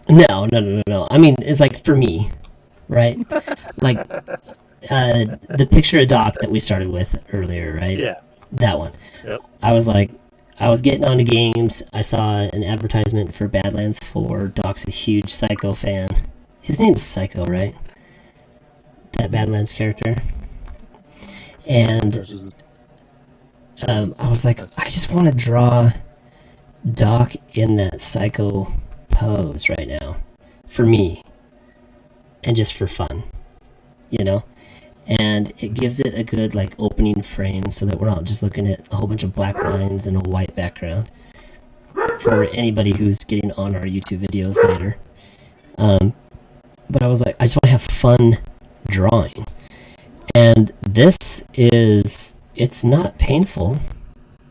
No. I mean, it's like for me, right? Like the picture of Doc that we started with earlier, right? Yeah. That one. Yep. I was getting onto games. I saw an advertisement for Badlands 4. Doc's a huge Psycho fan. His name's Psycho, right? That Badlands character. And I was like, I just want to draw Doc in that Psycho pose right now. For me. And just for fun. You know? And it gives it a good like opening frame so that we're not just looking at a whole bunch of black lines and a white background for anybody who's getting on our YouTube videos later. But I was like, I just want to have fun drawing. And this is, it's not painful.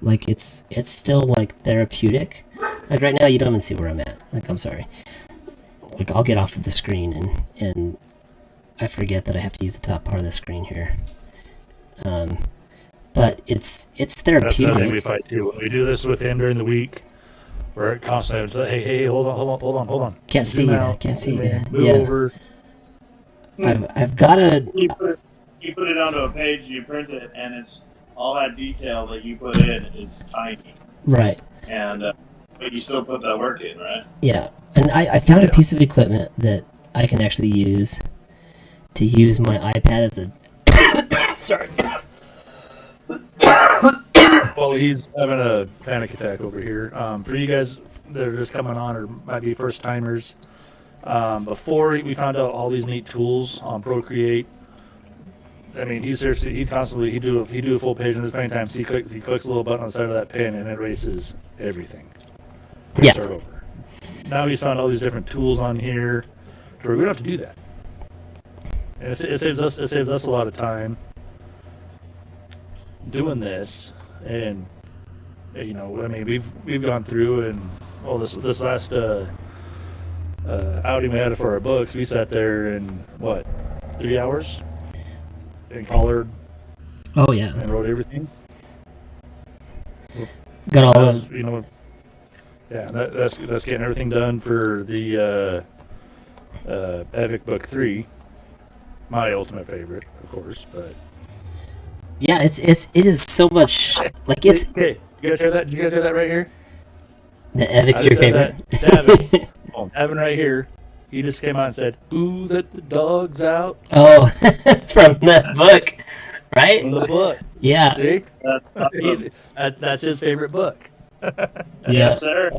Like it's still like therapeutic. Like right now you don't even see where I'm at. Like I'm sorry. Like I'll get off of the screen and I forget that I have to use the top part of the screen here. But it's therapeutic. That's the thing we fight too. When we do this with him during the week, we're constantly like, hey, hold on. Can't see Zoom you. out, Can't see zoom you. in, move Yeah. over. I've got to. You put it onto a page, you print it, and it's all that detail that you put in is tiny. Right. And but you still put that work in, right? Yeah. And I found a piece of equipment that I can actually use to use my iPad as a. Sorry. Well, he's having a panic attack over here. For you guys that are just coming on or might be first timers, before we found out all these neat tools on Procreate, I mean, he constantly do a full page in his paint times. He clicks a little button on the side of that pen and it erases everything. Yeah. Start over. Now he's found all these different tools on here, to where we don't have to do that. And it saves us a lot of time doing this. And you know, I mean, we've gone through and this last outing we had for our books, we sat there in what 3 hours and colored. Oh yeah. And wrote everything. Got all of. You know. Yeah, that's getting everything done for the Epic Book 3. My ultimate favorite, of course, but. Yeah, it is so much like it's. Okay, you guys hear that? Did you guys hear that right here? The Evic's your favorite. Evan right here. He just came out and said, "Ooh, let the dogs out." Oh, from the book, right? From the book. Yeah. See, that's his favorite book. Yeah. Yes, sir.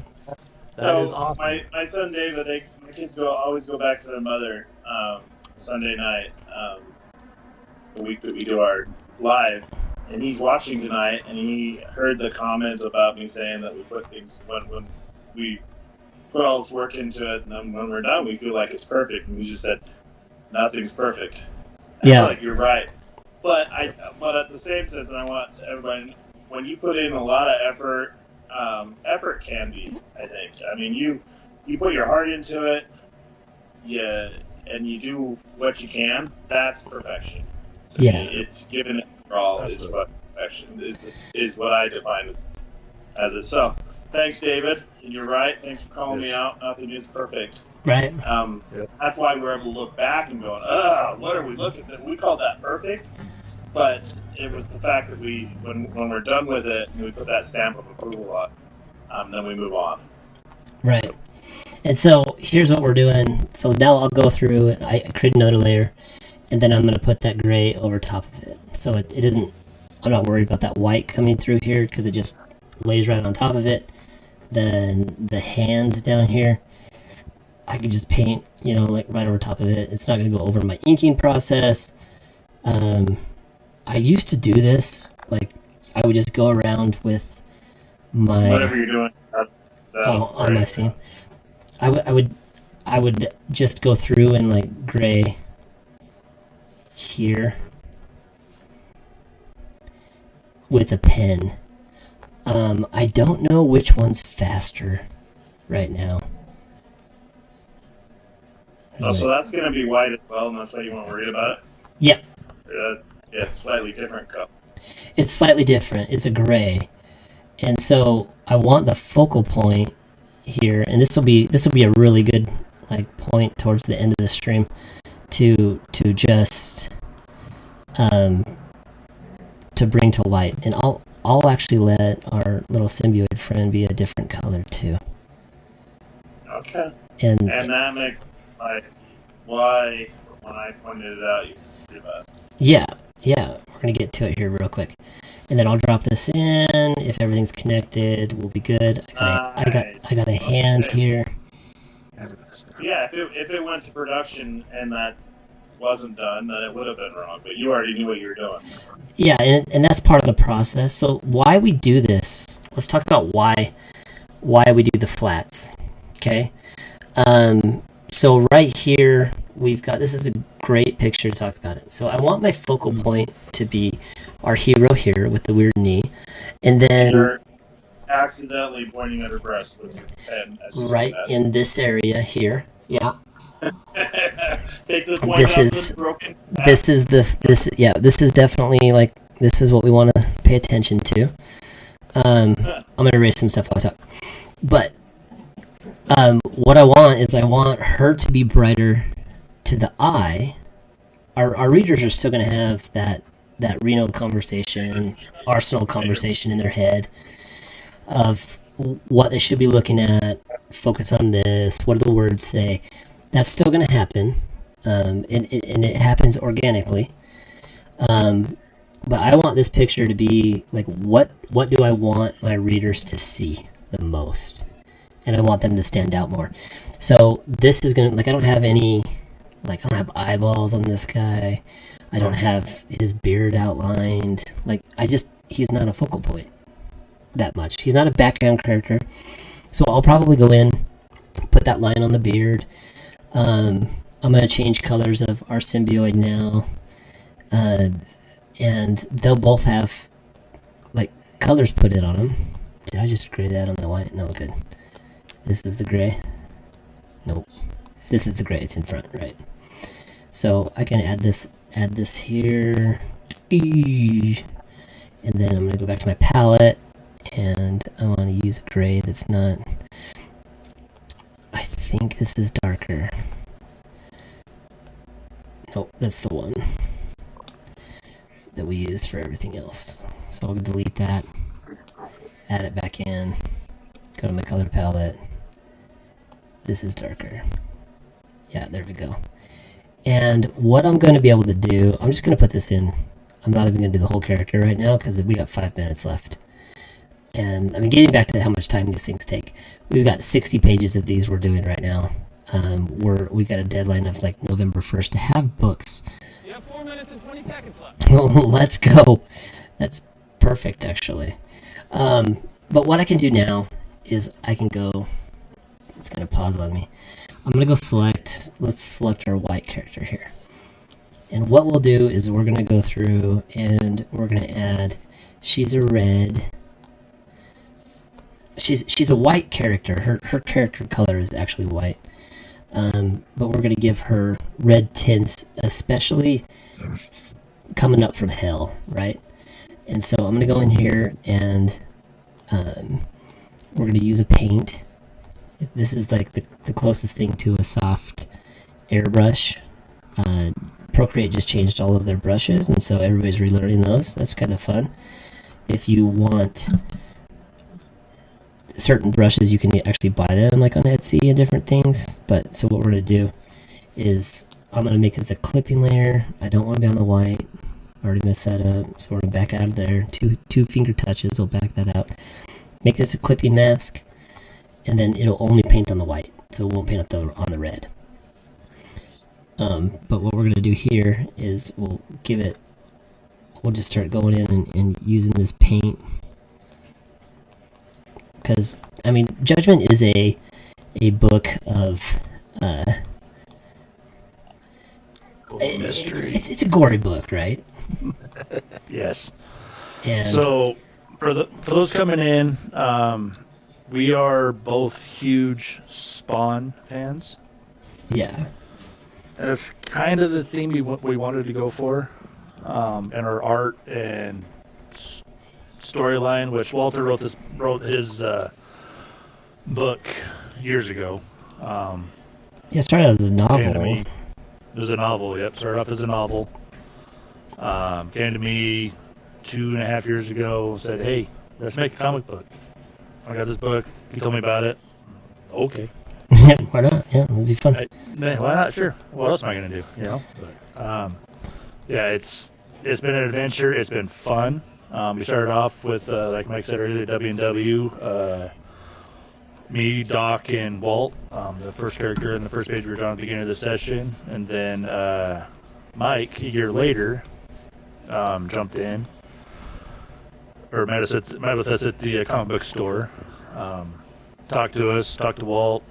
That So is awesome. my son David, my kids always go back to their mother Sunday night, the week that we do our live, and he's watching tonight, and he heard the comment about me saying that we put things when we put all this work into it, and then when we're done, we feel like it's perfect, and we just said nothing's perfect. Yeah. Like, you're right, but at the same sense, and I want everybody, when you put in a lot of effort. Effort can be, I think. I mean, you put your heart into it, and you do what you can. That's perfection. To Yeah. me, it's giving it your all is what perfection is what I define as it. So, Thanks, David. And you're right. Thanks for calling me out. Nothing is perfect. Right. That's why we're able to look back and going, what are we looking at? We call that perfect, but it was the fact that when we're done with it, and we put that stamp of approval on, then we move on. Right. And so here's what we're doing. So now I'll go through and I create another layer, and then I'm going to put that gray over top of it. So it isn't, I'm not worried about that white coming through here because it just lays right on top of it. Then the hand down here, I could just paint, like right over top of it. It's not going to go over my inking process. I used to do this, like I would just go around with my whatever you're doing on my scene. I would just go through and like gray here with a pen. I don't know which one's faster right now. So that's going to be white as well, and that's why you weren't worried about it? Yep. Yeah, it's slightly different color. It's slightly different. It's a gray. And so I want the focal point here, and this will be a really good like point towards the end of the stream to just to bring to light. And I'll actually let our little symbiote friend be a different color too. Okay. And that makes like why when I pointed it out you did about it. Yeah, we're gonna get to it here real quick, and then I'll drop this in. If everything's connected, we'll be good. I got a hand here. Yeah, if it went to production and that wasn't done, then it would have been wrong. But you already knew what you were doing. Yeah, and that's part of the process. So why we do this? Let's talk about why we do the flats. Okay. So right here we've got, this is a great picture to talk about it. So I want my focal point to be our hero here with the weird knee, and then you're accidentally pointing at her breast with your pen. Right in this area here. Yeah. Take the point This out is of the broken. this is definitely like, this is what we want to pay attention to. I'm gonna erase some stuff off the top, but what I want her to be brighter to the eye. Our readers are still gonna have that Reno conversation, Arsenal conversation in their head of what they should be looking at. Focus on this. What do the words say? That's still going to happen, and it happens organically. But I want this picture to be like, what do I want my readers to see the most? And I want them to stand out more. So this is going to, like, I don't have eyeballs on this guy. I don't have his beard outlined. Like, he's not a focal point that much. He's not a background character. So I'll probably go in, put that line on the beard. I'm going to change colors of our symbiote now. And they'll both have, like, colors put in on them. Did I just gray that on the white? No, good. This is the gray. Nope. This is the gray. It's in front, right? So I can add this here. And then I'm going to go back to my palette. And I want to use a gray that's not... I think this is darker. Nope, that's the one that we use for everything else. So I'll delete that, add it back in, go to my color palette. This is darker. Yeah, there we go. And what I'm going to be able to do, I'm just going to put this in. I'm not even going to do the whole character right now because we got 5 minutes left. And I mean, getting back to how much time these things take, we've got 60 pages of these we're doing right now. We got a deadline of like November 1st to have books. You have 4 minutes and 20 seconds left. Let's go. That's perfect, actually. But what I can do now is I can go. It's gonna pause on me. I'm gonna go select. Let's select our white character here. And what we'll do is we're gonna go through and we're gonna add. She's a red. She's a white character. Her character color is actually white. But we're going to give her red tints, especially coming up from hell, right? And so I'm going to go in here and We're going to use a paint. This is like the closest thing to a soft airbrush. Procreate just changed all of their brushes, and so everybody's relearning those. That's kind of fun. If you want certain brushes, you can actually buy them like on Etsy and different things. But so what we're going to do is I'm going to make this a clipping layer. I don't want to be on the white. I already messed that up, so we're going to back out of there. Two finger touches will back that out. Make this a clipping mask, and then it'll only paint on the white, so it won't paint on the red. But what we're going to do here is we'll just start going in and using this paint. Because, I mean, Judgment is a book of... mystery. It's a gory book, right? Yes. And So, for those coming in, we are both huge Spawn fans. yeah. And that's kind of the theme we wanted to go for, in our art and storyline. Which Walter wrote his book years ago. Yeah, it started out as a Came to novel. me. It was a novel. Yep, started off as a novel. Came to me 2.5 years ago. Said, "Hey, let's make a comic book." I got this book. He told me about it. Okay. Why not? Yeah, it'll be fun. Why not? Sure. What else am I gonna do? You know. But yeah, it's been an adventure. It's been fun. We started off with like Mike said earlier, W&W. Me, Doc, and Walt. The first character in the first page we were drawing at the beginning of the session, and then Mike a year later jumped in or met with us at the comic book store. Talked to Walt.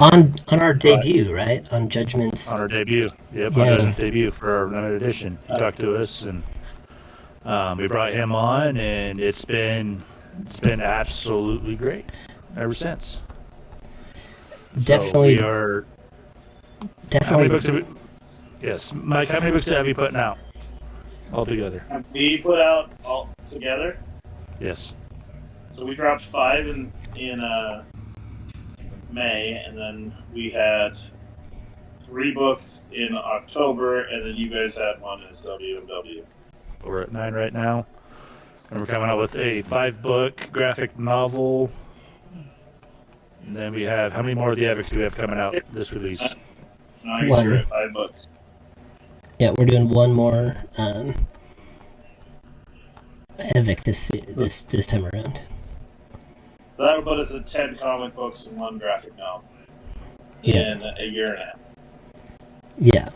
On our debut, right? On Judgment's. On our debut. Yep, Yeah. on Judgment's debut for our limited edition. He talked to us, and we brought him on, and it's been absolutely great ever since. Definitely. So we are. How many Definitely. books have we, yes, Mike. How many books have you putting out altogether? We put out all together. Yes. So we dropped 5 in May, and then we had 3 books in October, and then you guys had one as WMW. We're at 9 right now, and we're coming out with a 5-book graphic novel. And then we have, how many more of the epics do we have coming out this release? Nice, One. you're at 5 books. Yeah, we're doing one more epic this time around. So that'll put us at 10 comic books and 1 graphic novel Yeah. in a year and a half. Yeah.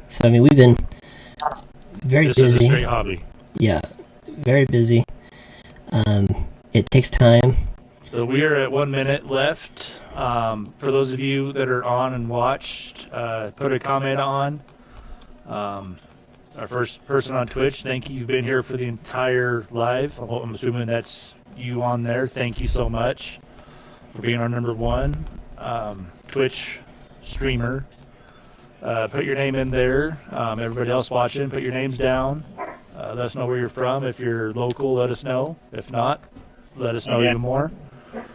So I mean, we've been very This is a busy. straight hobby. Yeah, very busy. It takes time. So we are at 1 minute left. For those of you that are on and watched, put a comment on. Our first person on Twitch, thank you. You've been here for the entire live. I'm assuming that's you on there. Thank you so much for being our number 1 Twitch streamer. Put your name in there. Everybody else watching, put your names down. Let us know where you're from. If you're local, let us know. If not, let us know Yeah. even more.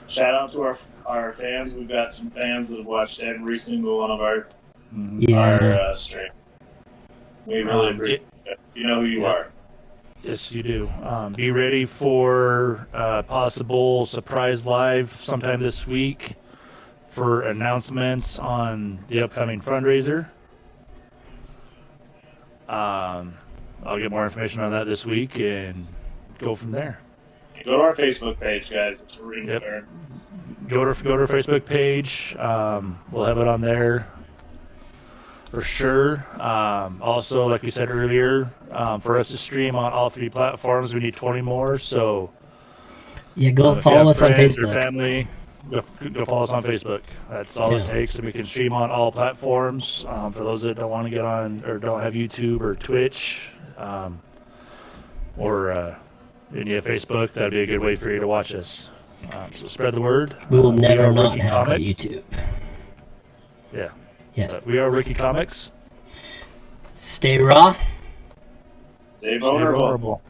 Shout out to our fans. We've got some fans that have watched every single one of our Yeah. streams. We really appreciate it. You know who you are. Yes, you do. Be ready for possible surprise live sometime this week for announcements on the upcoming fundraiser. I'll get more information on that this week and go from there. Go to our Facebook page, guys. It's really Yep. there. Go to our Facebook page. We'll have it on there for sure. Also, like we said earlier, for us to stream on all 3 platforms, we need 20 more. So Yeah, go if you follow have us on friends or Facebook. family, go follow us on Facebook. That's all it Yeah. takes, and we can stream on all platforms. For those that don't want to get on or don't have YouTube or Twitch, or any of Facebook, that'd be a good way for you to watch us. So spread the word. We will We never are not Rookey have a Comics. YouTube. Yeah. Yeah. We are Rookey Comics. Stay raw. Stay Stay vulnerable. vulnerable.